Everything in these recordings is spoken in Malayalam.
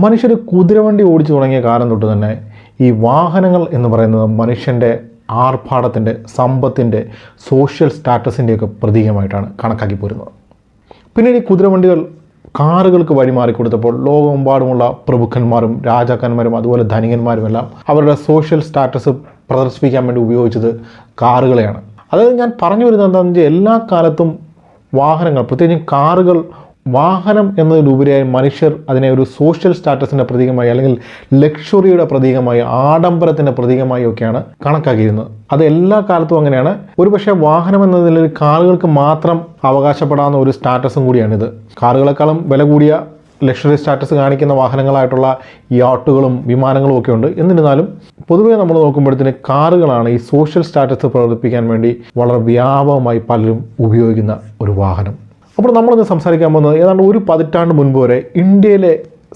മനുഷ്യർ കുതിരവണ്ടി ഓടിച്ചു തുടങ്ങിയ കാലം തൊട്ട് തന്നെ ഈ വാഹനങ്ങൾ എന്ന് പറയുന്നത് മനുഷ്യൻ്റെ ആർഭാടത്തിൻ്റെ, സമ്പത്തിൻ്റെ, സോഷ്യൽ സ്റ്റാറ്റസിൻ്റെയൊക്കെ പ്രതീകമായിട്ടാണ് കണക്കാക്കി പോരുന്നത്. പിന്നീട് ഈ കുതിരവണ്ടികൾ കാറുകൾക്ക് വഴിമാറിക്കൊടുത്തപ്പോൾ ലോകമെമ്പാടുമുള്ള പ്രഭുക്കന്മാരും രാജാക്കന്മാരും അതുപോലെ ധനികന്മാരുമെല്ലാം അവരുടെ സോഷ്യൽ സ്റ്റാറ്റസ് പ്രദർശിപ്പിക്കാൻ വേണ്ടി ഉപയോഗിച്ചത് കാറുകളെയാണ്. അതായത് ഞാൻ പറഞ്ഞു വരുന്നത് എന്താണെന്ന് വെച്ചാൽ എല്ലാ കാലത്തും വാഹനങ്ങൾ, പ്രത്യേകിച്ചും കാറുകൾ, വാഹനം എന്നതിലുപരിയായി മനുഷ്യർ അതിനെ ഒരു സോഷ്യൽ സ്റ്റാറ്റസിൻ്റെ പ്രതീകമായി അല്ലെങ്കിൽ ലക്ഷറിയുടെ പ്രതീകമായി, ആഡംബരത്തിൻ്റെ പ്രതീകമായി ഒക്കെയാണ് കണക്കാക്കിയിരുന്നത്. അത് എല്ലാ കാലത്തും അങ്ങനെയാണ്. ഒരുപക്ഷെ വാഹനം എന്നതിൽ കാറുകൾക്ക് മാത്രം അവകാശപ്പെടാവുന്ന ഒരു സ്റ്റാറ്റസും കൂടിയാണിത്. കാറുകളെക്കാളും വില കൂടിയ ലക്ഷറി സ്റ്റാറ്റസ് കാണിക്കുന്ന വാഹനങ്ങളായിട്ടുള്ള യാട്ടുകളും വിമാനങ്ങളും ഒക്കെ ഉണ്ട്. എന്നിരുന്നാലും പൊതുവേ നമ്മൾ നോക്കുമ്പോഴത്തേന് കാറുകളാണ് ഈ സോഷ്യൽ സ്റ്റാറ്റസ് പ്രകടിപ്പിക്കാൻ വേണ്ടി വളരെ വ്യാപകമായി പലരും ഉപയോഗിക്കുന്ന ഒരു വാഹനം. അപ്പോൾ നമ്മളിന്ന് സംസാരിക്കാൻ പോകുന്നത് ഏതാണ്ട് ഒരു പതിറ്റാണ്ട് മുൻപ് വരെ ഇന്ത്യയിലെ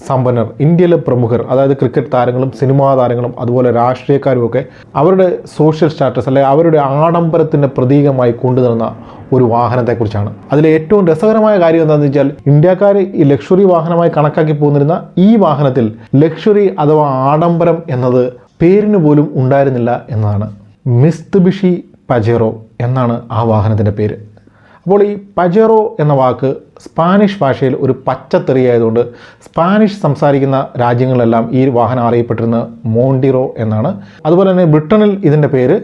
സമ്പന്നർ, ഇന്ത്യയിലെ പ്രമുഖർ, അതായത് ക്രിക്കറ്റ് താരങ്ങളും സിനിമാ താരങ്ങളും അതുപോലെ രാഷ്ട്രീയക്കാരും ഒക്കെ അവരുടെ സോഷ്യൽ സ്റ്റാറ്റസ് അല്ലെങ്കിൽ അവരുടെ ആഡംബരത്തിൻ്റെ പ്രതീകമായി കൊണ്ടുവരുന്ന ഒരു വാഹനത്തെക്കുറിച്ചാണ്. അതിലെ ഏറ്റവും രസകരമായ കാര്യം എന്താണെന്ന് വെച്ചാൽ ഇന്ത്യക്കാർ ഈ ലക്ഷറി വാഹനമായി കണക്കാക്കി പോന്നിരുന്ന ഈ വാഹനത്തിൽ ലക്ഷറി അഥവാ ആഡംബരം എന്നത് പേരിന് പോലും ഉണ്ടായിരുന്നില്ല എന്നതാണ്. മിത്സുബിഷി പജേറോ എന്നാണ് ആ വാഹനത്തിൻ്റെ പേര്. അപ്പോൾ ഈ പജേറോ എന്ന വാക്ക് സ്പാനിഷ് ഭാഷയിൽ ഒരു പച്ചത്തെറിയായതുകൊണ്ട് സ്പാനിഷ് സംസാരിക്കുന്ന രാജ്യങ്ങളിലെല്ലാം ഈ വാഹനം അറിയപ്പെട്ടിരുന്നത് മോണ്ടിറോ എന്നാണ്. അതുപോലെ തന്നെ ബ്രിട്ടനിൽ ഇതിൻ്റെ പേര്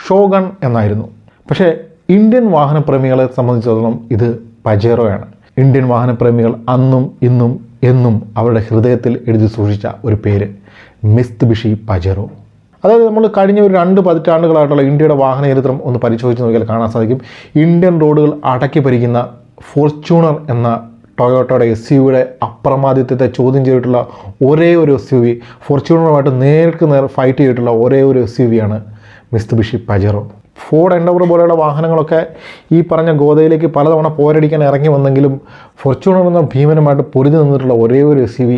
ഷോഗൺ എന്നായിരുന്നു. പക്ഷേ ഇന്ത്യൻ വാഹനപ്രേമികളെ സംബന്ധിച്ചിടത്തോളം ഇത് പജേറോയാണ്. ഇന്ത്യൻ വാഹനപ്രേമികൾ അന്നും ഇന്നും എന്നും അവരുടെ ഹൃദയത്തിൽ എഴുതി സൂക്ഷിച്ച ഒരു പേര് മിത്സുബിഷി പജേറോ. അതായത് നമ്മൾ കഴിഞ്ഞ ഒരു 2 പതിറ്റാണ്ടുകളായിട്ടുള്ള ഇന്ത്യയുടെ വാഹന ചരിത്രം ഒന്ന് പരിശോധിച്ച് നോക്കിയാൽ കാണാൻ സാധിക്കും. ഇന്ത്യൻ റോഡുകൾ അടക്കി ഭരിക്കുന്ന ഫോർച്യൂണർ എന്ന ടൊയോട്ടയുടെ SUVയുടെ അപ്രമാദിത്വത്തെ ചോദ്യം ചെയ്തിട്ടുള്ള ഒരേ ഒരു SUV, ഫോർച്യൂണറുമായിട്ട് നേർക്ക് നേർ ഫൈറ്റ് ചെയ്തിട്ടുള്ള ഒരേ ഒരു SUVയാണ് മിത്സുബിഷി പജേറോ. ഫോർഡ് എൻഡവർ പോലെയുള്ള വാഹനങ്ങളൊക്കെ ഈ പറഞ്ഞ ഗോതയിലേക്ക് പലതവണ പോരടിക്കാൻ ഇറങ്ങി വന്നെങ്കിലും ഫോർച്യൂണർ എന്ന ഭീമനുമായിട്ട് പൊരുതി നിന്നിട്ടുള്ള ഒരേ ഒരു SUV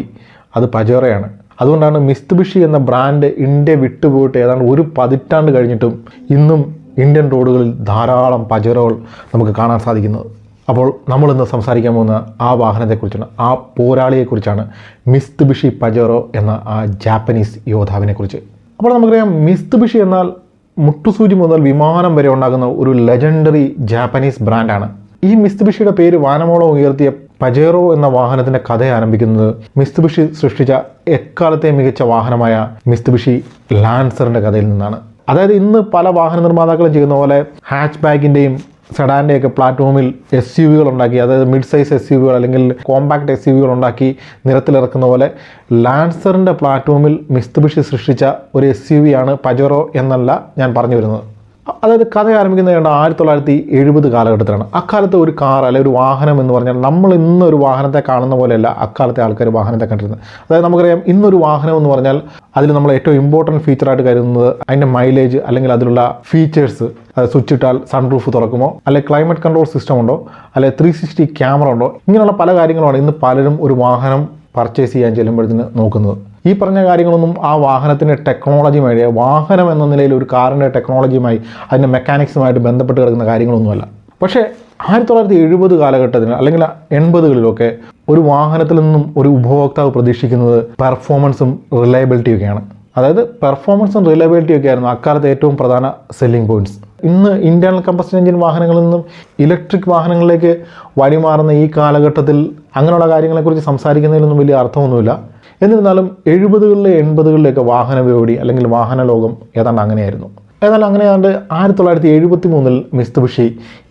അത് പജേറോയാണ്. അതുകൊണ്ടാണ് മിത്സുബിഷി എന്ന ബ്രാൻഡ് ഇന്ത്യ വിട്ടുപോയിട്ട് ഏതാണ്ട് ഒരു പതിറ്റാണ്ട് കഴിഞ്ഞിട്ടും ഇന്നും ഇന്ത്യൻ റോഡുകളിൽ ധാരാളം പജേറോകൾ നമുക്ക് കാണാൻ സാധിക്കുന്നത്. അപ്പോൾ നമ്മളിന്ന് സംസാരിക്കാൻ പോകുന്ന ആ വാഹനത്തെക്കുറിച്ചാണ്, ആ പോരാളിയെക്കുറിച്ചാണ്, മിത്സുബിഷി പജേറോ എന്ന ആ ജാപ്പനീസ് യോദ്ധാവിനെക്കുറിച്ച്. അപ്പോൾ നമുക്കറിയാം മിത്സുബിഷി എന്നാൽ മുട്ടുസൂചി മുതൽ വിമാനം വരെ ഉണ്ടാകുന്ന ഒരു ലെജൻഡറി ജാപ്പനീസ് ബ്രാൻഡാണ്. ഈ മിത്സുബിഷിയുടെ പേര് വാനമോളം ഉയർത്തിയ പജേറോ എന്ന വാഹനത്തിൻ്റെ കഥ ആരംഭിക്കുന്നത് മിത്സുബിഷി സൃഷ്ടിച്ച എക്കാലത്തെ മികച്ച വാഹനമായ മിത്സുബിഷി ലാൻസറിൻ്റെ കഥയിൽ നിന്നാണ്. അതായത് ഇന്ന് പല വാഹന നിർമ്മാതാക്കളും ചെയ്യുന്ന പോലെ ഹാച്ച് ബാഗിൻ്റെയും സെഡാൻ്റെയൊക്കെ പ്ലാറ്റ്ഫോമിൽ SUVകൾ ഉണ്ടാക്കി, അതായത് മിഡ് സൈസ് SUVകൾ അല്ലെങ്കിൽ കോമ്പാക്ട് SUVകൾ ഉണ്ടാക്കി നിരത്തിലിറക്കുന്ന പോലെ ലാൻസറിൻ്റെ പ്ലാറ്റ്ഫോമിൽ മിത്സുബിഷി സൃഷ്ടിച്ച ഒരു SUVയാണ് പജേറോ എന്നല്ല ഞാൻ പറഞ്ഞു വരുന്നത്. അതായത് കഥ ആരംഭിക്കുന്നത് 1970 കാലഘട്ടത്തിലാണ്. അക്കാലത്ത് ഒരു കാർ അല്ലെങ്കിൽ ഒരു വാഹനം എന്ന് പറഞ്ഞാൽ നമ്മൾ ഇന്നൊരു വാഹനത്തെ കാണുന്ന പോലെയല്ല അക്കാലത്തെ ആൾക്കാർ വാഹനത്തെ കണ്ടിരുന്നത്. അതായത് നമുക്കറിയാം ഇന്നൊരു വാഹനം എന്ന് പറഞ്ഞാൽ അതിൽ നമ്മൾ ഏറ്റവും ഇമ്പോർട്ടൻറ്റ് ഫീച്ചറായിട്ട് കരുതുന്നത് അതിൻ്റെ മൈലേജ് അല്ലെങ്കിൽ അതിലുള്ള ഫീച്ചേഴ്സ്. സ്വിച്ച് ഇട്ടാൽ സൺറൂഫ് തുറക്കുമോ, അല്ലെങ്കിൽ ക്ലൈമറ്റ് കൺട്രോൾ സിസ്റ്റം ഉണ്ടോ, അല്ലെങ്കിൽ 360 ക്യാമറ ഉണ്ടോ, ഇങ്ങനെയുള്ള പല കാര്യങ്ങളുമാണ് ഇന്ന് പലരും ഒരു വാഹനം പർച്ചേസ് ചെയ്യാൻ ചെല്ലുമ്പോഴത്തേന് നോക്കുന്നത്. ഈ പറഞ്ഞ കാര്യങ്ങളൊന്നും ആ വാഹനത്തിൻ്റെ ടെക്നോളജിയുമായി, വാഹനം എന്ന നിലയിൽ ഒരു കാറിൻ്റെ ടെക്നോളജിയുമായി അതിൻ്റെ മെക്കാനിക്സുമായിട്ട് ബന്ധപ്പെട്ട് കിടക്കുന്ന കാര്യങ്ങളൊന്നുമല്ല. പക്ഷേ 1970 കാലഘട്ടത്തിന് അല്ലെങ്കിൽ 80കളിലൊക്കെ ഒരു വാഹനത്തിൽ നിന്നും ഒരു ഉപഭോക്താവ് പ്രതീക്ഷിക്കുന്നത് പെർഫോമൻസും റിലയബിലിറ്റിയും ഒക്കെയാണ്. അതായത് പെർഫോമൻസും റിലയബിലിറ്റിയും ഒക്കെ ആയിരുന്നു അക്കാലത്തെ ഏറ്റവും പ്രധാന സെല്ലിംഗ് പോയിൻറ്റ്സ്. ഇന്ന് ഇന്റേണൽ കമ്പസ്റ്റൻ എഞ്ചിൻ വാഹനങ്ങളിൽ നിന്നും ഇലക്ട്രിക് വാഹനങ്ങളിലേക്ക് വഴിമാറുന്ന ഈ കാലഘട്ടത്തിൽ അങ്ങനെയുള്ള കാര്യങ്ങളെക്കുറിച്ച് സംസാരിക്കുന്നതിലൊന്നും വലിയ അർത്ഥമൊന്നുമില്ല. എന്നിരുന്നാലും 70കളിലെ 80കളിലെയൊക്കെ വാഹന വിപണി അല്ലെങ്കിൽ വാഹന ലോകം ഏതാണ്ട് അങ്ങനെയായിരുന്നു. ഏതായാലും അങ്ങനെ ഏതാണ്ട് 1973 മിത്സുബിഷി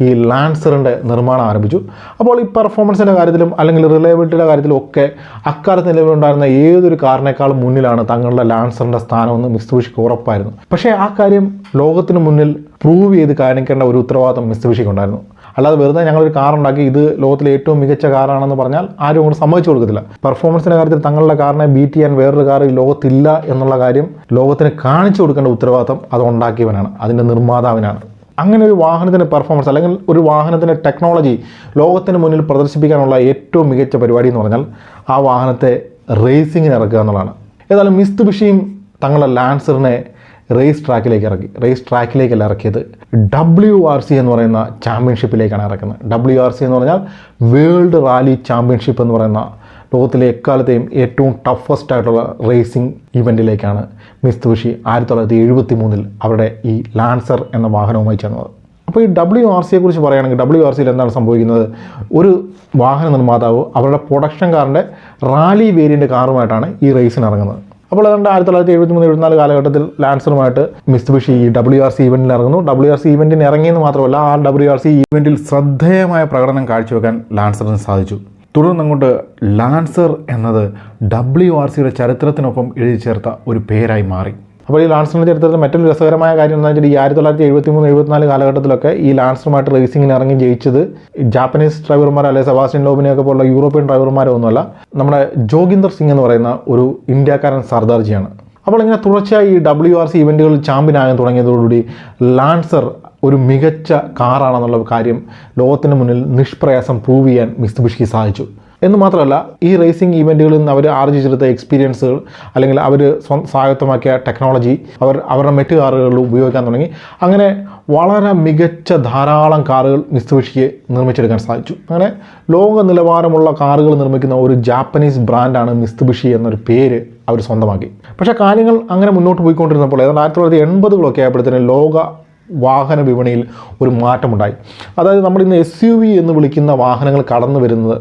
ഈ ലാൻസറിൻ്റെ നിർമ്മാണം ആരംഭിച്ചു. അപ്പോൾ ഈ പെർഫോമൻസിൻ്റെ കാര്യത്തിലും അല്ലെങ്കിൽ റിലയബിലിറ്റിയുടെ കാര്യത്തിലും ഒക്കെ അക്കാലത്ത് നിലവിലുണ്ടായിരുന്ന ഏതൊരു കാറിനേക്കാളും മുന്നിലാണ് തങ്ങളുടെ ലാൻസറിൻ്റെ സ്ഥാനമെന്ന് മിത്സുബിഷിക്ക് ഉറപ്പായിരുന്നു. പക്ഷേ ആ കാര്യം ലോകത്തിന് മുന്നിൽ പ്രൂവ് ചെയ്ത് കാണിക്കേണ്ട ഒരു ഉത്തരവാദിത്വം മിത്സുബിഷിക്ക് ഉണ്ടായിരുന്നു. അല്ലാതെ വെറുതെ ഞങ്ങളൊരു കാർ ഉണ്ടാക്കി ഇത് ലോകത്തിലെ ഏറ്റവും മികച്ച കാറാണെന്ന് പറഞ്ഞാൽ ആരും അങ്ങോട്ട് സമ്മതിച്ചു കൊടുക്കത്തില്ല. പെർഫോമൻസിൻ്റെ കാര്യത്തിൽ തങ്ങളുടെ കാറിനെ ബീറ്റ് ചെയ്യാൻ വേറൊരു കാർ ഈ ലോകത്തില്ല എന്നുള്ള കാര്യം ലോകത്തിന് കാണിച്ചു കൊടുക്കേണ്ട ഉത്തരവാദിത്വം അത് ഉണ്ടാക്കിയവനാണ്, അതിൻ്റെ നിർമ്മാതാവിനാണ്. അങ്ങനെ ഒരു വാഹനത്തിൻ്റെ പെർഫോമൻസ് അല്ലെങ്കിൽ ഒരു വാഹനത്തിൻ്റെ ടെക്നോളജി ലോകത്തിന് മുന്നിൽ പ്രദർശിപ്പിക്കാനുള്ള ഏറ്റവും മികച്ച പരിപാടി എന്ന് പറഞ്ഞാൽ ആ വാഹനത്തെ റേസിങ്ങിന് ഇറക്കുക എന്നുള്ളതാണ്. ഏതായാലും മിത്സുബിഷിയും തങ്ങളുടെ ലാൻസറിനെ റേസ് ട്രാക്കിലേക്കല്ല ഇറക്കിയത്, WRC എന്ന് പറയുന്ന ചാമ്പ്യൻഷിപ്പിലേക്കാണ് ഇറക്കുന്നത്. WRC എന്ന് പറഞ്ഞാൽ വേൾഡ് റാലി ചാമ്പ്യൻഷിപ്പ് എന്ന് പറയുന്ന ലോകത്തിലെ എക്കാലത്തെയും ഏറ്റവും ടഫസ്റ്റ് ആയിട്ടുള്ള റേസിംഗ് ഇവൻറ്റിലേക്കാണ് മിത്സുബിഷി 1973 അവരുടെ ഈ ലാൻസർ എന്ന വാഹനവുമായി ചെന്നത്. അപ്പോൾ ഈ WRCയെ കുറിച്ച് പറയുകയാണെങ്കിൽ WRCയിൽ എന്താണ് സംഭവിക്കുന്നത്? ഒരു വാഹന നിർമ്മാതാവ് അവരുടെ പ്രൊഡക്ഷൻ കാറിൻ്റെ റാലി വേരിയൻ്റ് കാറുമായിട്ടാണ് ഈ റേസിന് ഇറങ്ങുന്നത്. അപ്പോൾ ഏതാണ്ട് 1973-74 കാലഘട്ടത്തിൽ ലാൻസറുമായിട്ട് മിത്സുബിഷി ഈ WRC ഇവൻറ്റിൽ ഇറങ്ങുന്നു. WRC ഇവൻറ്റിന് ഇറങ്ങിയെന്ന് മാത്രമല്ല, ആ WRC ഇവൻറ്റിൽ ശ്രദ്ധേയമായ പ്രകടനം കാഴ്ചവെക്കാൻ ലാൻസറിന് സാധിച്ചു. തുടർന്നങ്ങോട്ട് ലാൻസർ എന്നത് WRCയുടെ ചരിത്രത്തിനൊപ്പം എഴുതി ചേർത്ത ഒരു പേരായി മാറി. അപ്പോൾ ഈ ലാൻസറിൻ്റെ ചരിത്രത്തിൽ മറ്റൊരു രസകരമായ കാര്യം എന്താണെന്ന് വെച്ചാൽ ഈ 1973-74 കാലഘട്ടത്തിലൊക്കെ ഈ ലാൻസറുമായിട്ട് റേസിങ്ങിന് ഇറങ്ങി ജയിച്ചത് ജാപ്പനീസ് ഡ്രൈവർമാർ അല്ലെങ്കിൽ സെബാസ്റ്റ്യൻ ലോബിനെയൊക്കെ പോലുള്ള യൂറോപ്യൻ ഡ്രൈവർമാരൊന്നുമല്ല, നമ്മുടെ ജോഗിന്ദർ സിംഗ് എന്ന് പറയുന്ന ഒരു ഇന്ത്യക്കാരൻ സർദാർജിയാണ്. അപ്പോൾ ഇങ്ങനെ തുടർച്ചയായി ഈ WRC ഇവൻറ്റുകളിൽ ചാമ്പ്യനാകാൻ തുടങ്ങിയതോടുകൂടി ലാൻസർ ഒരു മികച്ച കാറാണെന്നുള്ള കാര്യം ലോകത്തിന് മുന്നിൽ നിഷ്പ്രയാസം പ്രൂവ് ചെയ്യാൻ മിത്സുബിഷിക്ക് സാധിച്ചു. എന്ന് മാത്രമല്ല, ഈ റേസിംഗ് ഇവൻറ്റുകളിൽ നിന്ന് അവർ ആർജിച്ചെടുത്ത എക്സ്പീരിയൻസുകൾ അല്ലെങ്കിൽ അവർ സ്വായത്തമാക്കിയ ടെക്നോളജി അവരുടെ മറ്റ് കാറുകളിൽ ഉപയോഗിക്കാൻ തുടങ്ങി. അങ്ങനെ വളരെ മികച്ച ധാരാളം കാറുകൾ മിത്സുബിഷിക്ക് നിർമ്മിച്ചെടുക്കാൻ സാധിച്ചു. അങ്ങനെ ലോക നിലവാരമുള്ള കാറുകൾ നിർമ്മിക്കുന്ന ഒരു ജാപ്പനീസ് ബ്രാൻഡാണ് മിത്സുബിഷി എന്നൊരു പേര് അവർ സ്വന്തമാക്കി. പക്ഷേ കാര്യങ്ങൾ അങ്ങനെ മുന്നോട്ട് പോയിക്കൊണ്ടിരുന്നപ്പോൾ ഏതാണ്ട് 1980 ആയപ്പോഴത്തേനും ലോക വാഹന വിപണിയിൽ ഒരു മാറ്റമുണ്ടായി. അതായത് നമ്മൾ ഇന്ന് SUV എന്ന് വിളിക്കുന്ന വാഹനങ്ങൾ കടന്നു വരുന്നത്,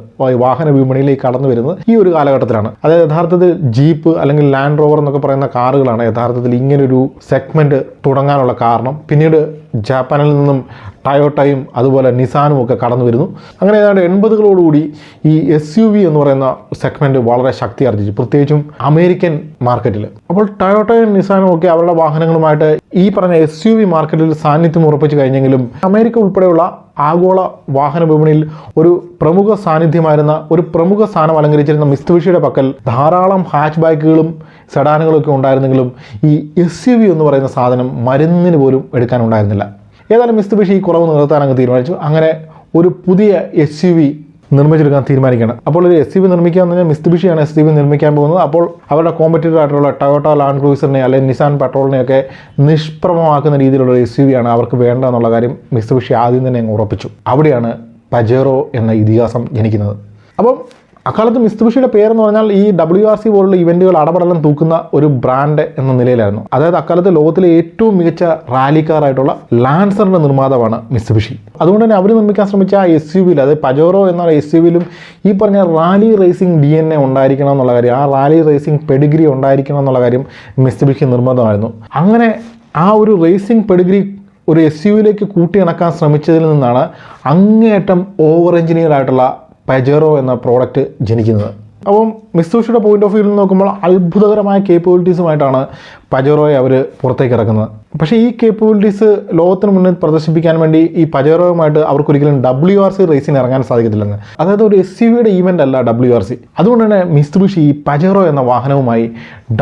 വാഹന വിപണിയിലേക്ക് കടന്നു വരുന്നത് ഈ ഒരു കാലഘട്ടത്തിലാണ്. അതായത് യഥാർത്ഥത്തിൽ ജീപ്പ് അല്ലെങ്കിൽ ലാൻഡ് റോവർ എന്നൊക്കെ പറയുന്ന കാറുകളാണ് യഥാർത്ഥത്തിൽ ഇങ്ങനൊരു സെഗ്മെൻറ്റ് തുടങ്ങാനുള്ള കാരണം. പിന്നീട് ജപ്പാനിൽ നിന്നും ടയോട്ടയും അതുപോലെ നിസാനും ഒക്കെ കടന്നു വരുന്നു. അങ്ങനെ ഏതാണ്ട് 80കളോടുകൂടി ഈ SUV എന്ന് പറയുന്ന സെഗ്മെൻറ്റ് വളരെ ശക്തി ആർജിച്ചു, പ്രത്യേകിച്ചും അമേരിക്കൻ മാർക്കറ്റിൽ. അപ്പോൾ ടയോട്ടയും നിസാനും ഒക്കെ അവരുടെ വാഹനങ്ങളുമായിട്ട് ഈ പറഞ്ഞ SUV മാർക്കറ്റിൽ സാന്നിധ്യം ഉറപ്പിച്ചു കഴിഞ്ഞെങ്കിലും അമേരിക്ക ഉൾപ്പെടെയുള്ള ആഗോള വാഹന വിപണിയിൽ ഒരു പ്രമുഖ സാന്നിധ്യമായിരുന്ന, ഒരു പ്രമുഖ സ്ഥാനം അലങ്കരിച്ചിരുന്ന മിത്സുബിഷിയുടെ പക്കൽ ധാരാളം ഹാച്ച് ബാക്കുകളും സെഡാനുകളൊക്കെ ഉണ്ടായിരുന്നെങ്കിലും ഈ SUV എന്ന് പറയുന്ന സാധനം മരുന്നിന് പോലും എടുക്കാനുണ്ടായിരുന്നില്ല. ഏതായാലും മിത്സുബിഷി ഈ കുറവ് നിർത്താൻ അങ്ങ് തീരുമാനിച്ചു. അങ്ങനെ ഒരു പുതിയ SUV നിർമ്മിച്ചെടുക്കാൻ തീരുമാനിക്കുകയാണ്. അപ്പോൾ ഒരു SUV നിർമ്മിക്കുക എന്ന് പറഞ്ഞാൽ മിത്സുബിഷിയാണ് SUV നിർമ്മിക്കാൻ പോകുന്നത്. അപ്പോൾ അവരുടെ കോമ്പറ്റീറ്റർ ആയിട്ടുള്ള ടൊയോട്ട ലാൻഡ് ക്രൂസറിനെ അല്ലെങ്കിൽ നിസാൻ പെട്രോളിനെയൊക്കെ നിഷ്പ്രഭമാക്കുന്ന രീതിയിലുള്ള SUV ആണ് അവർക്ക് വേണ്ട എന്നുള്ള കാര്യം മിത്സുബിഷി ആദ്യം തന്നെ അങ്ങ് ഉറപ്പിച്ചു. അവിടെയാണ് പജേറോ എന്ന ഇതിഹാസം ജനിക്കുന്നത്. അപ്പം അക്കാലത്ത് മിത്സുബിഷിയുടെ പേരെന്ന് പറഞ്ഞാൽ ഈ WRC പോലുള്ള ഇവൻറ്റുകൾ അടപടലം തൂക്കുന്ന ഒരു ബ്രാൻഡ് എന്ന നിലയിലായിരുന്നു. അതായത് അക്കാലത്ത് ലോകത്തിലെ ഏറ്റവും മികച്ച റാലി കാറായിട്ടുള്ള ലാൻസറിൻ്റെ നിർമ്മാതാവാണ് മിത്സുബിഷി. അതുകൊണ്ട് തന്നെ അവർ നിർമ്മിക്കാൻ ശ്രമിച്ച ആ SUVയിൽ, അതായത് പജേറോ എന്ന SUVയിലും ഈ പറഞ്ഞ റാലി റേസിംഗ് DNA ഉണ്ടായിരിക്കണം എന്നുള്ള കാര്യം, ആ റാലി റേസിംഗ് പെഡിഗ്രി ഉണ്ടായിരിക്കണം എന്നുള്ള കാര്യം മിത്സുബിഷി നിർബന്ധമായിരുന്നു. അങ്ങനെ ആ ഒരു റേസിംഗ് പെഡിഗ്രി ഒരു SUVയിലേക്ക് കൂട്ടിയിണക്കാൻ ശ്രമിച്ചതിൽ നിന്നാണ് അങ്ങേയറ്റം ഓവർ എഞ്ചിനീയർ ആയിട്ടുള്ള പജേറോ എന്ന പ്രോഡക്റ്റ് ജനിക്കുന്നത്. അപ്പം മിത്സുബിഷിയുടെ പോയിന്റ് ഓഫ് വ്യൂവിൽ നോക്കുമ്പോൾ അത്ഭുതകരമായ കേപ്പബിലിറ്റീസുമായിട്ടാണ് പജേറോയെ അവർ പുറത്തേക്ക് ഇറക്കുന്നത്. പക്ഷേ ഈ കേപ്പബിലിറ്റീസ് ലോകത്തിന് മുന്നിൽ പ്രദർശിപ്പിക്കാൻ വേണ്ടി ഈ പജേറോയുമായിട്ട് അവർക്കൊരിക്കലും WRC റേസിന് ഇറങ്ങാൻ സാധിക്കത്തില്ലെന്ന്. അതായത് ഒരു SUVയുടെ ഈവൻ്റ് അല്ല WRC. അതുകൊണ്ട് തന്നെ മിത്സുബിഷി ഈ പജേറോ എന്ന വാഹനവുമായി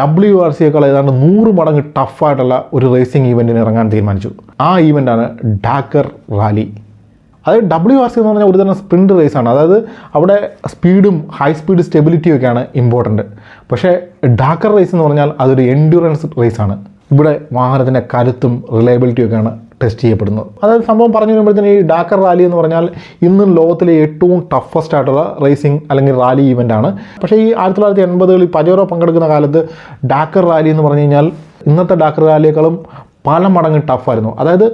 WRCയേക്കാൾ ഏതാണ്ട് 100 മടങ്ങ് ടഫായിട്ടുള്ള ഒരു റേസിംഗ് ഈവൻറ്റിന് ഇറങ്ങാൻ തീരുമാനിച്ചു. ആ ഈവൻ്റാണ് ഡാക്കർ റാലി. അതായത് WRC എന്ന് പറഞ്ഞാൽ ഒരു തരം സ്പ്രിൻറ്റ് റേസാണ്. അതായത് അവിടെ സ്പീഡും ഹൈ സ്പീഡ് സ്റ്റെബിലിറ്റിയും ഒക്കെയാണ് ഇമ്പോർട്ടൻറ്റ്. പക്ഷേ ഡാക്കർ റേസ് എന്ന് പറഞ്ഞാൽ അതൊരു എൻഡ്യൂറൻസ് റേസാണ്. ഇവിടെ വാഹനത്തിൻ്റെ കരുത്തും റിലയബിലിറ്റിയും ഒക്കെയാണ് ടെസ്റ്റ് ചെയ്യപ്പെടുന്നത്. അതായത് സംഭവം പറഞ്ഞു വരുമ്പോഴത്തേന് ഈ ഡാക്കർ റാലി എന്ന് പറഞ്ഞാൽ ഇന്നും ലോകത്തിലെ ഏറ്റവും ടഫസ്റ്റ് ആയിട്ടുള്ള റേസിംഗ് അല്ലെങ്കിൽ റാലി ഈവൻ്റാണ്. പക്ഷേ ഈ 1980കളിൽ പജേറോ പങ്കെടുക്കുന്ന കാലത്ത് ഡാക്കർ റാലി എന്ന് പറഞ്ഞു കഴിഞ്ഞാൽ ഇന്നത്തെ ഡാക്കർ റാലിയേക്കാളും പല മടങ്ങ് ടഫായിരുന്നു. അതായത്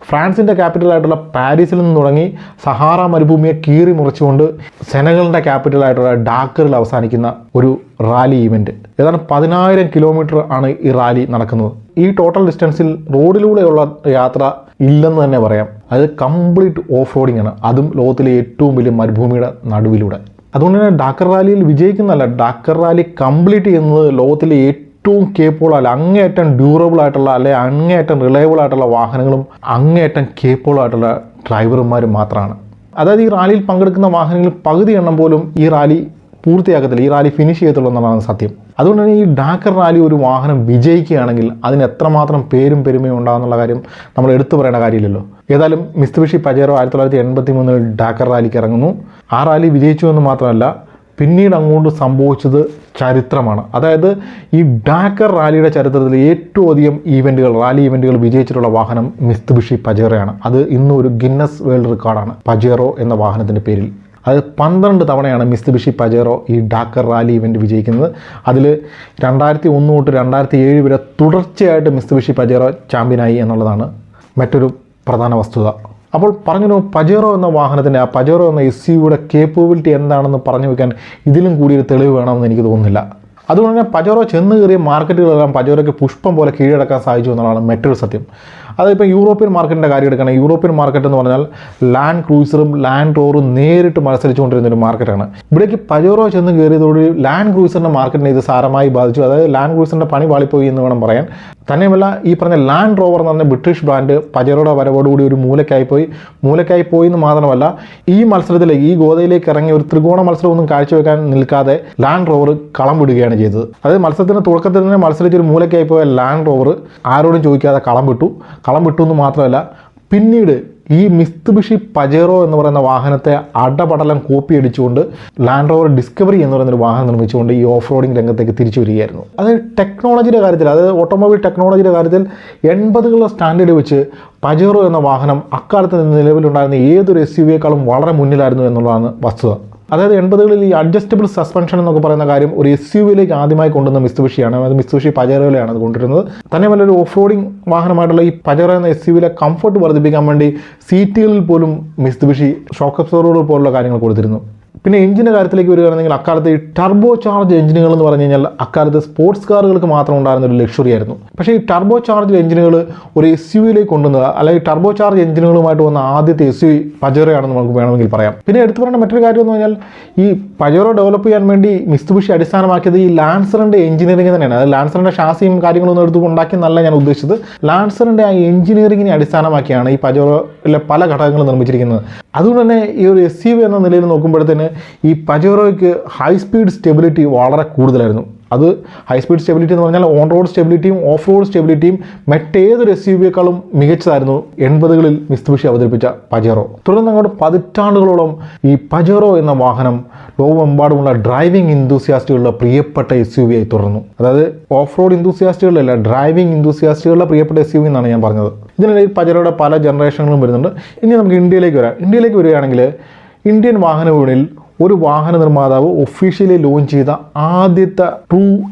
ഫ്രാൻസിൻ്റെ ക്യാപിറ്റലായിട്ടുള്ള പാരീസിൽ നിന്ന് തുടങ്ങി സഹാറ മരുഭൂമിയെ കീറി മുറിച്ചുകൊണ്ട് സെനഗലിൻ്റെ ക്യാപിറ്റലായിട്ടുള്ള ഡാക്കറിൽ അവസാനിക്കുന്ന ഒരു റാലി ഈവൻറ്റ്. ഏതാണ്ട് 10,000 കിലോമീറ്റർ ആണ് ഈ റാലി നടക്കുന്നത്. ഈ ടോട്ടൽ ഡിസ്റ്റൻസിൽ റോഡിലൂടെയുള്ള യാത്ര ഇല്ലെന്ന് തന്നെ പറയാം. അത് കംപ്ലീറ്റ് ഓഫ് റോഡിംഗ് ആണ്, അതും ലോകത്തിലെ ഏറ്റവും വലിയ മരുഭൂമിയുടെ നടുവിലൂടെ. അതുകൊണ്ട് തന്നെ ഡാക്കർ റാലിയിൽ വിജയിക്കുന്നതല്ല, ഡാക്കർ റാലി കംപ്ലീറ്റ് ചെയ്യുന്നത് ലോകത്തിലെ ഏറ്റവും കേപ്പബിൾ അല്ല, അങ്ങേയറ്റം ഡ്യൂറബിൾ ആയിട്ടുള്ള അല്ലെ അങ്ങേയറ്റം റിലയബിൾ ആയിട്ടുള്ള വാഹനങ്ങളും അങ്ങേയറ്റം കേപ്പബിൾ ആയിട്ടുള്ള ഡ്രൈവർമാരും മാത്രമാണ്. അതായത് ഈ റാലിയിൽ പങ്കെടുക്കുന്ന വാഹനങ്ങളിൽ പകുതി എണ്ണം പോലും ഈ റാലി പൂർത്തിയാക്കത്തില്ല, ഈ റാലി ഫിനിഷ് ചെയ്യത്തുള്ളൂ എന്നാണ് സത്യം. അതുകൊണ്ട് തന്നെ ഈ ഡാക്കർ റാലി ഒരു വാഹനം വിജയിക്കുകയാണെങ്കിൽ അതിന് എത്രമാത്രം പേരും പെരുമയും ഉണ്ടാകുന്നുള്ള കാര്യം നമ്മൾ എടുത്തു പറയേണ്ട കാര്യമില്ലല്ലോ. ഏതായാലും മിത്സുബിഷി പജേറോ 1983 ഡാക്കർ റാലിക്ക് ഇറങ്ങുന്നു. ആ റാലി വിജയിച്ചു എന്ന് മാത്രമല്ല, പിന്നീട് അങ്ങോട്ട് സംഭവിച്ചത് ചരിത്രമാണ്. അതായത് ഈ ഡാക്കർ റാലിയുടെ ചരിത്രത്തിൽ ഏറ്റവും അധികം റാലി ഈവൻറ്റുകൾ വിജയിച്ചിട്ടുള്ള വാഹനം മിത്സുബിഷി പജേറോയാണ്. അത് ഇന്നും ഒരു ഗിന്നസ് വേൾഡ് റെക്കോർഡാണ് പജേറോ എന്ന വാഹനത്തിൻ്റെ പേരിൽ. അത് 12 തവണയാണ് മിത്സുബിഷി പജേറോ ഈ ഡാക്കർ റാലി ഇവൻറ്റ് വിജയിക്കുന്നത്. അതിൽ 2001 തൊട്ട് 2007 വരെ തുടർച്ചയായിട്ട് മിത്സുബിഷി പജേറോ ചാമ്പ്യനായി എന്നുള്ളതാണ് മറ്റൊരു പ്രധാന വസ്തുത. അപ്പോൾ പറഞ്ഞു പജേറോ എന്ന വാഹനത്തിൻ്റെ, ആ പജേറോ എന്ന SUV-യുടെ കേപ്പബിലിറ്റി എന്താണെന്ന് പറഞ്ഞു വെക്കാൻ ഇതിലും കൂടിയൊരു തെളിവ് വേണമെന്ന് എനിക്ക് തോന്നുന്നില്ല. അതുകൊണ്ട് തന്നെ പജേറോ ചെന്ന് കയറിയ മാർക്കറ്റുകളെല്ലാം പജേറോയ്ക്ക് പുഷ്പം പോലെ കീഴടക്കാൻ സാധിച്ചു എന്നുള്ളതാണ് മറ്റൊരു സത്യം. അതിപ്പോൾ യൂറോപ്യൻ മാർക്കറ്റിൻ്റെ കാര്യം എടുക്കുകയാണെങ്കിൽ, യൂറോപ്യൻ മാർക്കറ്റ് എന്ന് പറഞ്ഞാൽ ലാൻഡ് ക്രൂസറും ലാൻഡ് റോവറും നേരിട്ട് മത്സരിച്ചുകൊണ്ടിരുന്ന ഒരു മാർക്കറ്റാണ്. ഇവിടേക്ക് പജേറോ ചെന്ന് കയറിയതോടെ ലാൻഡ് ക്രൂസറിൻ്റെ മാർക്കറ്റിനെ ഇത് സാരമായി ബാധിച്ചു. അതായത് ലാൻഡ് ക്രൂസറിൻ്റെ പണി പാളിപ്പോയി എന്ന് വേണം പറയാൻ. തന്നെയുമല്ല, ഈ പറഞ്ഞ ലാൻഡ് റോവർ എന്ന് പറഞ്ഞ ബ്രിട്ടീഷ് ബ്രാൻഡ് പജേറോയുടെ വരവോടുകൂടി ഒരു മൂലക്കായി പോയി എന്ന് മാത്രമല്ല, ഈ മത്സരത്തിലേക്ക്, ഈ ഗോതയിലേക്ക് ഇറങ്ങി ഒരു ത്രികോണ മത്സരമൊന്നും കാഴ്ചവെക്കാൻ നിൽക്കാതെ ലാൻഡ് റോവർ കളം വിടുകയാണ് ചെയ്തത്. അതായത് മത്സരത്തിന് തുടക്കത്തിൽ തന്നെ മത്സരിച്ചൊരു മൂലക്കായി പോയ ലാൻഡ് റോവർ ആരോടും ചോദിക്കാതെ കളം വിട്ടു എന്ന് മാത്രമല്ല, പിന്നീട് ഈ മിത്സുബിഷി പജേറോ എന്ന് പറയുന്ന വാഹനത്തെ അടപടലം കോപ്പി അടിച്ചുകൊണ്ട് ലാൻഡ് റോവർ ഡിസ്കവറി എന്ന് പറയുന്നൊരു വാഹനം നിർമ്മിച്ചുകൊണ്ട് ഈ ഓഫ് റോഡിംഗ് രംഗത്തേക്ക് തിരിച്ചു വരികയായിരുന്നു. അതായത് ടെക്നോളജിയുടെ കാര്യത്തിൽ, അതായത് ഓട്ടോമൊബൈൽ ടെക്നോളജിയുടെ കാര്യത്തിൽ 80കളുടെ സ്റ്റാൻഡേർഡ് വെച്ച് പജേറോ എന്ന വാഹനം അക്കാലത്ത് നിലവിലുണ്ടായിരുന്ന ഏതൊരു SUV-യേക്കാളും വളരെ മുന്നിലായിരുന്നു എന്നുള്ളതാണ് വസ്തുത. അതായത് 80കളിൽ ഈ അഡ്ജസ്റ്റബിൾ സസ്പെൻഷൻ എന്നൊക്കെ പറയുന്ന കാര്യം ഒരു SUV-യിലേക്ക് ആദ്യമായി കൊണ്ടുവന്ന മിത്സുബിഷിയാണ്. അത് മിത്സുബിഷി പജേറോയിലാണ് അത് കൊണ്ടുവരുന്നത്. തന്നെ ഒരു ഓഫ് റോഡിംഗ് വാഹനമായിട്ടുള്ള ഈ പജേറോ എന്ന SUV-യിലെ കംഫർട്ട് വർദ്ധിപ്പിക്കാൻ വേണ്ടി സീറ്റുകളിൽ പോലും മിത്സുബിഷി ഷോക്ക് അബ്സോർബറുകൾ പോലുള്ള കാര്യങ്ങൾ കൊടുത്തിരുന്നു. പിന്നെ എഞ്ചിൻ്റെ കാര്യത്തിലേക്ക് വരികയാണെങ്കിൽ, അക്കാലത്ത് ഈ ടർബോ ചാർജ് എഞ്ചിനുകൾ എന്ന് പറഞ്ഞു കഴിഞ്ഞാൽ അക്കാലത്ത് സ്പോർട്സ് കാറുകൾക്ക് മാത്രം ഉണ്ടായിരുന്ന ഒരു ലക്ഷറി ആയിരുന്നു. പക്ഷേ ഈ ടർബോ ചാർജ് എഞ്ചിനുകൾ ഒരു SUV-യിലേക്ക് കൊണ്ടുവന്നത്, അല്ലെങ്കിൽ ടർബോ ചാർജ് എഞ്ചിനുകളുമായിട്ട് വന്ന ആദ്യത്തെ SUV പജേറോയാണെന്ന് നമുക്ക് വേണമെങ്കിൽ പറയാം. പിന്നെ എടുത്തു പറയേണ്ട മറ്റൊരു കാര്യം എന്ന് പറഞ്ഞാൽ, ഈ പജേറോ ഡെവലപ്പ് ചെയ്യാൻ വേണ്ടി മിത്സുബിഷി അടിസ്ഥാനമാക്കിയത് ഈ ലാൻസറിൻ്റെ എഞ്ചിനീയറിംഗ് തന്നെയാണ്. അത് ലാൻസറിൻ്റെ ഷാസിയും കാര്യങ്ങളൊന്നും എടുത്ത് ഉണ്ടാക്കിയെന്നല്ല ഞാൻ ഉദ്ദേശിച്ചത്. ലാൻസറിൻ്റെ ആ എഞ്ചിനീയറിംഗിനെ അടിസ്ഥാനമാക്കിയാണ് ഈ പജേറോയിലെ പല ഘടകങ്ങളും നിർമ്മിച്ചിരിക്കുന്നത്. അതുകൊണ്ട് തന്നെ ഈ ഒരു SUV എന്ന നിലയിൽ നോക്കുമ്പോഴത്തേന് ഈ പജേറോയ്ക്ക് ഹൈ സ്പീഡ് സ്റ്റെബിലിറ്റി വളരെ കൂടുതലായിരുന്നു. അത് ഹൈ സ്പീഡ് സ്റ്റെബിലിറ്റി എന്ന് പറഞ്ഞാൽ ഓൺ റോഡ് സ്റ്റെബിലിറ്റിയും ഓഫ് റോഡ് സ്റ്റെബിലിറ്റിയും മറ്റേതൊരു SUV-യേക്കാളും മികച്ചതായിരുന്നു 80കളിൽ മിത്സുബിഷി അവതരിപ്പിച്ച പജേറോ. തുടർന്ന് അങ്ങോട്ട് പതിറ്റാണ്ടുകളോളം ഈ പജേറോ എന്ന വാഹനം ലോകമെമ്പാടുമുള്ള ഡ്രൈവിംഗ് ഇന്തൂസിയാസ്റ്റുകളുടെ പ്രിയപ്പെട്ട SUV-ആയി തുടർന്നു. അതായത് ഓഫ് റോഡ് ഇന്തൂസിയാസ്റ്റുകളിലല്ല, ഡ്രൈവിംഗ് ഇന്തൂസിയാസ്റ്റുകളുടെ പ്രിയപ്പെട്ട SUV എന്നാണ് ഞാൻ പറഞ്ഞത്. ഇതിനിടയിൽ പജേറോയുടെ പല ജനറേഷനുകളും വരുന്നുണ്ട്. ഇനി നമുക്ക് ഇന്ത്യയിലേക്ക് വരികയാണെങ്കിൽ, ഇന്ത്യൻ വാഹന വിപണിയിൽ ഒരു വാഹന നിർമ്മാതാവ് ഒഫീഷ്യലി ലോഞ്ച് ചെയ്ത ആദ്യത്തെ ട്രൂ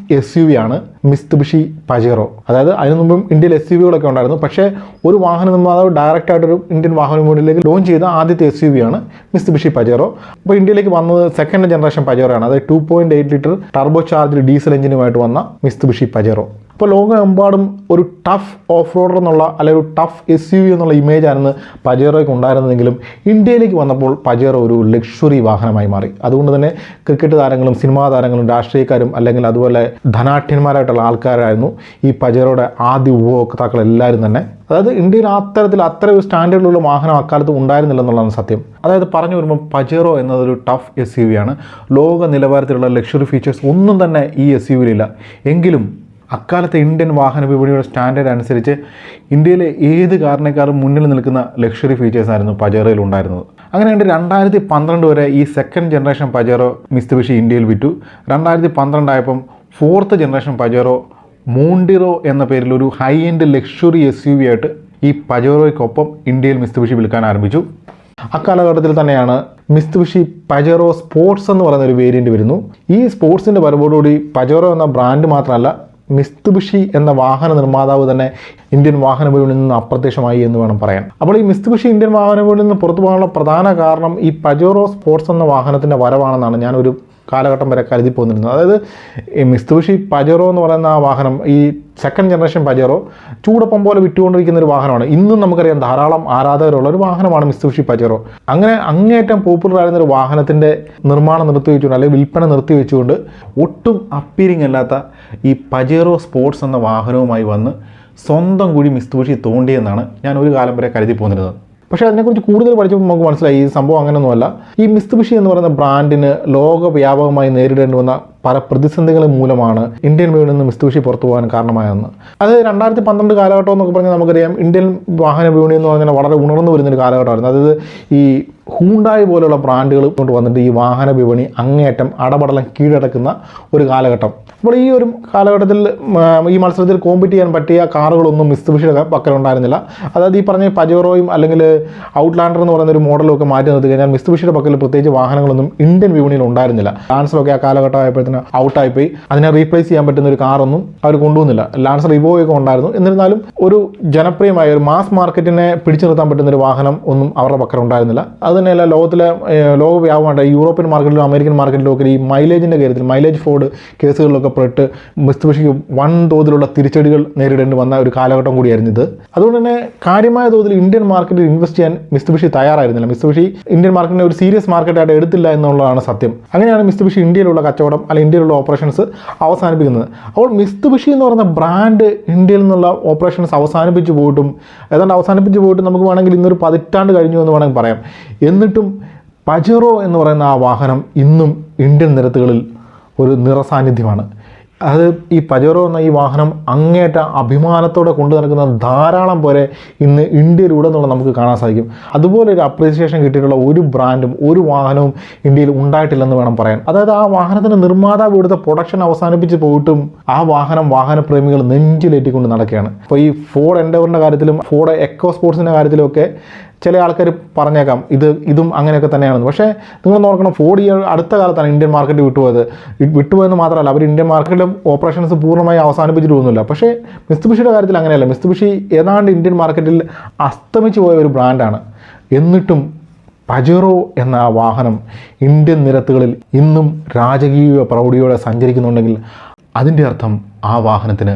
SUV ആണ് മിത്സുബിഷി പജേറോ. അതായത് അതിനു മുമ്പും ഇന്ത്യയിൽ SUV-കളൊക്കെ ഉണ്ടായിരുന്നു. പക്ഷേ ഒരു വാഹന നിർമ്മാതാവ് ഡയറക്റ്റായിട്ടൊരു ഇന്ത്യൻ വാഹന വിപണിയിലേക്ക് ലോഞ്ച് ചെയ്ത ആദ്യത്തെ SUV ആണ് മിത്സുബിഷി പജേറോ. അപ്പോൾ ഇന്ത്യയിലേക്ക് വന്നത് സെക്കൻഡ് ജനറേഷൻ പജേറോ ആണ്. അതായത് 2.8 ലിറ്റർ ടർബോ ചാർജ് ഡീസൽ എഞ്ചിനുമായിട്ട് വന്ന മിത്സുബിഷി പജേറോ. ഇപ്പോൾ ലോകമെമ്പാടും ഒരു ടഫ് ഓഫ് റോഡർ എന്നുള്ള, അല്ലെങ്കിൽ ഒരു ടഫ് SUV എന്നുള്ള ഇമേജ് ആയിരുന്നു പജേറോയ്ക്ക് ഉണ്ടായിരുന്നതെങ്കിലും ഇന്ത്യയിലേക്ക് വന്നപ്പോൾ പജേറോ ഒരു ലക്ഷറി വാഹനമായി മാറി. അതുകൊണ്ട് തന്നെ ക്രിക്കറ്റ് താരങ്ങളും സിനിമാ താരങ്ങളും രാഷ്ട്രീയക്കാരും അല്ലെങ്കിൽ അതുപോലെ ധനാഠ്യന്മാരായിട്ടുള്ള ആൾക്കാരായിരുന്നു ഈ പജേറോയുടെ ആദ്യ ഉപഭോക്താക്കൾ എല്ലാവരും തന്നെ. അതായത് ഇന്ത്യയിൽ അത്ര ഒരു സ്റ്റാൻഡേർഡിലുള്ള വാഹനം അക്കാലത്ത് ഉണ്ടായിരുന്നില്ല എന്നുള്ളതാണ് സത്യം. അതായത് പറഞ്ഞു വരുമ്പോൾ പജേറോ എന്നതൊരു ടഫ് SUV ആണ്. ലോക നിലവാരത്തിലുള്ള ലക്ഷറി ഫീച്ചേഴ്സ് ഒന്നും തന്നെ ഈ SUV-യിലില്ല. എങ്കിലും അക്കാലത്തെ ഇന്ത്യൻ വാഹന വിപണിയുടെ സ്റ്റാൻഡേർഡ് അനുസരിച്ച് ഇന്ത്യയിലെ ഏത് കാറിനേക്കാളും മുന്നിൽ നിൽക്കുന്ന ലക്ഷറി ഫീച്ചേഴ്സായിരുന്നു പജേറോയിൽ ഉണ്ടായിരുന്നത്. അങ്ങനെയുണ്ട് 2012 വരെ ഈ സെക്കൻഡ് ജനറേഷൻ പജേറോ മിത്സുബിഷി ഇന്ത്യയിൽ വിറ്റു. 2012 ആയപ്പം 4th ജനറേഷൻ പജേറോ മോണ്ടിറോ എന്ന പേരിൽ ഒരു ഹൈ എൻഡ് ലക്ഷറി SUV ആയിട്ട് ഈ പജേറോയ്ക്കൊപ്പം ഇന്ത്യയിൽ മിത്സുബിഷി വിൽക്കാൻ ആരംഭിച്ചു. അക്കാലഘട്ടത്തിൽ തന്നെയാണ് മിത്സുബിഷി പജേറോ സ്പോർട്സ് എന്ന് പറയുന്ന ഒരു വേരിയൻറ്റ് വരുന്നു. ഈ സ്പോർട്സിൻ്റെ വരവോടുകൂടി പജേറോ എന്ന ബ്രാൻഡ് മാത്രമല്ല, മിത്സുബിഷി എന്ന വാഹന നിർമ്മാതാവ് തന്നെ ഇന്ത്യൻ വാഹന വിപണിയിൽ നിന്ന് അപ്രത്യക്ഷമായി എന്ന് വേണം പറയാൻ. അപ്പോൾ ഈ മിത്സുബിഷി ഇന്ത്യൻ വാഹന വിപണിയിൽ നിന്ന് പുറത്തു പോകാനുള്ള പ്രധാന കാരണം ഈ പജേറോ സ്പോർട്സ് എന്ന വാഹനത്തിൻ്റെ വരവാണെന്നാണ് ഞാനൊരു കാലഘട്ടം വരെ കരുതി പോന്നിരുന്നത്. അതായത് ഈ മിത്സുബിഷി പജേറോ എന്ന് പറയുന്ന ആ വാഹനം, ഈ സെക്കൻഡ് ജനറേഷൻ പജേറോ ചൂടപ്പം പോലെ വിറ്റുകൊണ്ടിരിക്കുന്ന ഒരു വാഹനമാണ്. ഇന്നും നമുക്കറിയാം ധാരാളം ആരാധകരുള്ള ഒരു വാഹനമാണ് മിത്സുബിഷി പജേറോ. അങ്ങനെ അങ്ങേയറ്റം പോപ്പുലർ ആയിരുന്ന ഒരു വാഹനത്തിൻ്റെ നിർമ്മാണം നിർത്തിവെച്ചുകൊണ്ട്, അല്ലെങ്കിൽ വിൽപ്പന നിർത്തിവെച്ചുകൊണ്ട് ഒട്ടും അപ്പീരിങ് അല്ലാത്ത ഈ പജേറോ സ്പോർട്സ് എന്ന വാഹനവുമായി വന്ന് സ്വന്തം കൂടി മിത്സുബിഷി തോണ്ടിയെന്നാണ് ഞാൻ ഒരു കാലം വരെ കരുതി പോന്നിരുന്നത്. പക്ഷേ അതിനെക്കുറിച്ച് കൂടുതൽ പഠിച്ചപ്പോൾ നമുക്ക് മനസ്സിലായി ഈ സംഭവം അങ്ങനെയൊന്നുമല്ല. ഈ മിത്സുബിഷി എന്ന് പറയുന്ന ബ്രാൻഡിന് ലോകവ്യാപകമായി നേരിടേണ്ടി വന്ന പല പ്രതിസന്ധികൾ മൂലമാണ് ഇന്ത്യൻ വിപണിയിൽ നിന്ന് മിത്സുബിഷി പുറത്തു പോകാൻ കാരണമായെന്ന്. അത് 2012 കാലഘട്ടം എന്നൊക്കെ പറഞ്ഞാൽ നമുക്കറിയാം ഇന്ത്യൻ വാഹന വിപണി എന്ന് പറഞ്ഞാൽ വളരെ ഉണർന്നു വരുന്നൊരു കാലഘട്ടമായിരുന്നു. അതായത് ഈ ഹൂണ്ടായി പോലുള്ള ബ്രാൻഡുകൾ കൊണ്ട് വന്നിട്ട് ഈ വാഹന വിപണി അങ്ങേയറ്റം അടപടലം കീഴടക്കുന്ന ഒരു കാലഘട്ടം. അപ്പോൾ ഈ ഒരു കാലഘട്ടത്തിൽ ഈ മത്സരത്തിൽ കോമ്പീറ്റ് ചെയ്യാൻ പറ്റിയ കാറുകളൊന്നും മിത്സുബിഷിയുടെ പക്കലുണ്ടായിരുന്നില്ല. അതായത് ഈ പറഞ്ഞ പജേറോയും അല്ലെങ്കിൽ ഔട്ട്ലാൻഡർ എന്ന് പറയുന്ന ഒരു മോഡലും ഒക്കെ മാറ്റി നിർത്തി കഴിഞ്ഞാൽ മിത്സുബിഷിയുടെ പക്കൽ പ്രത്യേകിച്ച് വാഹനങ്ങളൊന്നും ഇന്ത്യൻ വിപണിയിൽ ഉണ്ടായിരുന്നില്ല. ലാൻസറൊക്കെ ആ കാലഘട്ടം ആയപ്പോഴത്തേന് ഔട്ടായിപ്പോയി. അതിനെ റീപ്ലേസ് ചെയ്യാൻ പറ്റുന്ന ഒരു കാറൊന്നും അവർ കൊണ്ടുവന്നില്ല. ലാൻസർ ഇവോയൊക്കെ ഉണ്ടായിരുന്നു. എന്നിരുന്നാലും ഒരു ജനപ്രിയമായ ഒരു മാസ് മാർക്കറ്റിനെ പിടിച്ചു നിർത്താൻ പറ്റുന്ന ഒരു വാഹനം ഒന്നും അവരുടെ പക്കൽ ഉണ്ടായിരുന്നില്ല. അത് തന്നെയല്ല ലോകവ്യാപകമായിട്ട് യൂറോപ്യൻ മാർക്കറ്റിലും അമേരിക്കൻ മാർക്കറ്റിലും ഒക്കെ ഈ മൈലേജിൻ്റെ കാര്യത്തിൽ മൈലേജ് ഫോർഡ് കേസുകളിലൊക്കെ പെട്ട് മിത്സുബിഷിക്ക് വൻതോതിലുള്ള തിരിച്ചടികൾ നേരിടേണ്ടി വന്ന ഒരു കാലഘട്ടം കൂടിയായിരുന്നു ഇത്. അതുകൊണ്ട് തന്നെ കാര്യമായ തോതിൽ ഇന്ത്യൻ മാർക്കറ്റിൽ ഇൻവെസ്റ്റ് ചെയ്യാൻ മിത്സുബിഷി തയ്യാറായിരുന്നില്ല. മിത്സുബിഷി ഇന്ത്യൻ മാർക്കറ്റിനെ ഒരു സീരിയസ് മാർക്കറ്റായിട്ട് എടുത്തില്ല എന്നുള്ളതാണ് സത്യം. അങ്ങനെയാണ് മിത്സുബിഷി ഇന്ത്യയിലുള്ള കച്ചവടം അല്ലെങ്കിൽ ഇന്ത്യയിലുള്ള ഓപ്പറേഷൻസ് അവസാനിപ്പിക്കുന്നത്. അപ്പോൾ മിത്സുബിഷി എന്ന് പറയുന്ന ബ്രാൻഡ് ഇന്ത്യയിൽ നിന്നുള്ള ഓപ്പറേഷൻസ് അവസാനിപ്പിച്ചു പോയിട്ടും നമുക്ക് വേണമെങ്കിൽ ഇന്നൊരു പതിറ്റാണ്ട് കഴിഞ്ഞു എന്ന് വേണമെങ്കിൽ പറയാം. എന്നിട്ടും പജേറോ എന്ന് പറയുന്ന ആ വാഹനം ഇന്നും ഇന്ത്യൻ നിരത്തുകളിൽ ഒരു നിറസാന്നിധ്യമാണ്. അത് ഈ പജേറോ എന്ന ഈ വാഹനം അങ്ങേറ്റ അഭിമാനത്തോടെ കൊണ്ടു നടക്കുന്ന ധാരാളം പേരെ ഇന്ന് ഇന്ത്യയിലുടനീളം നമുക്ക് കാണാൻ സാധിക്കും. അതുപോലെ ഒരു അപ്രീസിയേഷൻ കിട്ടിയിട്ടുള്ള ഒരു ബ്രാൻഡും ഒരു വാഹനവും ഇന്ത്യയിൽ ഉണ്ടായിട്ടില്ലെന്ന് വേണം പറയാൻ. അതായത് ആ വാഹനത്തിൻ്റെ നിർമ്മാതാവ് ഇവിടുത്തെ പ്രൊഡക്ഷൻ അവസാനിപ്പിച്ച് പോയിട്ടും ആ വാഹനപ്രേമികൾ നെഞ്ചിലേറ്റിക്കൊണ്ട് നടക്കുകയാണ്. അപ്പോൾ ഈ ഫോർഡ് എൻഡവറിൻ്റെ കാര്യത്തിലും ഫോർഡ് എക്കോ സ്പോർട്സിൻ്റെ കാര്യത്തിലുമൊക്കെ ചില ആൾക്കാർ പറഞ്ഞേക്കാം ഇതും അങ്ങനെയൊക്കെ തന്നെയാണെന്ന്. പക്ഷേ നിങ്ങൾ നോക്കണം, ഫോർഡ് ഈ അടുത്ത കാലത്താണ് ഇന്ത്യൻ മാർക്കറ്റ് വിട്ടുപോയെന്ന് മാത്രമല്ല അവർ ഇന്ത്യൻ മാർക്കറ്റിലും ഓപ്പറേഷൻസ് പൂർണ്ണമായി അവസാനിപ്പിച്ചിട്ട് പോകുന്നില്ല. പക്ഷേ മിത്സുബിഷിയുടെ കാര്യത്തിൽ അങ്ങനെയല്ല. മിത്സുബിഷി ഏതാണ്ട് ഇന്ത്യൻ മാർക്കറ്റിൽ അസ്തമിച്ചു പോയ ഒരു ബ്രാൻഡാണ്. എന്നിട്ടും പജേറോ എന്ന ആ വാഹനം ഇന്ത്യൻ നിരത്തുകളിൽ ഇന്നും രാജകീയ പ്രൗഢിയോടെ സഞ്ചരിക്കുന്നുണ്ടെങ്കിൽ അതിൻ്റെ അർത്ഥം ആ വാഹനത്തിന്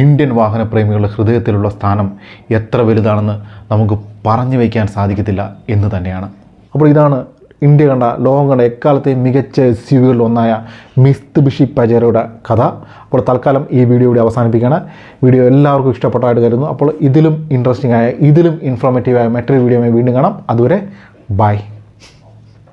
ഇന്ത്യൻ വാഹനപ്രേമികളുടെ ഹൃദയത്തിലുള്ള സ്ഥാനം എത്ര വലുതാണെന്ന് നമുക്ക് പറഞ്ഞു വയ്ക്കാൻ സാധിക്കത്തില്ല എന്ന് തന്നെയാണ്. അപ്പോൾ ഇതാണ് ഇന്ത്യ കണ്ട ലോകം കണ്ട എക്കാലത്തെയും മികച്ച SUV-കളിൽ ഒന്നായ മിത്സുബിഷി പജേറോയുടെ കഥ. അപ്പോൾ തൽക്കാലം ഈ വീഡിയോ ഇവിടെ അവസാനിപ്പിക്കുകയാണ്. വീഡിയോ എല്ലാവർക്കും ഇഷ്ടപ്പെട്ടായിട്ട് കരുതുന്നു. അപ്പോൾ ഇതിലും ഇൻട്രസ്റ്റിംഗ് ആയ ഇതിലും ഇൻഫോർമേറ്റീവായ മറ്റൊരു വീഡിയോയുമായി വീണ്ടും കാണാം. അതുവരെ ബൈ.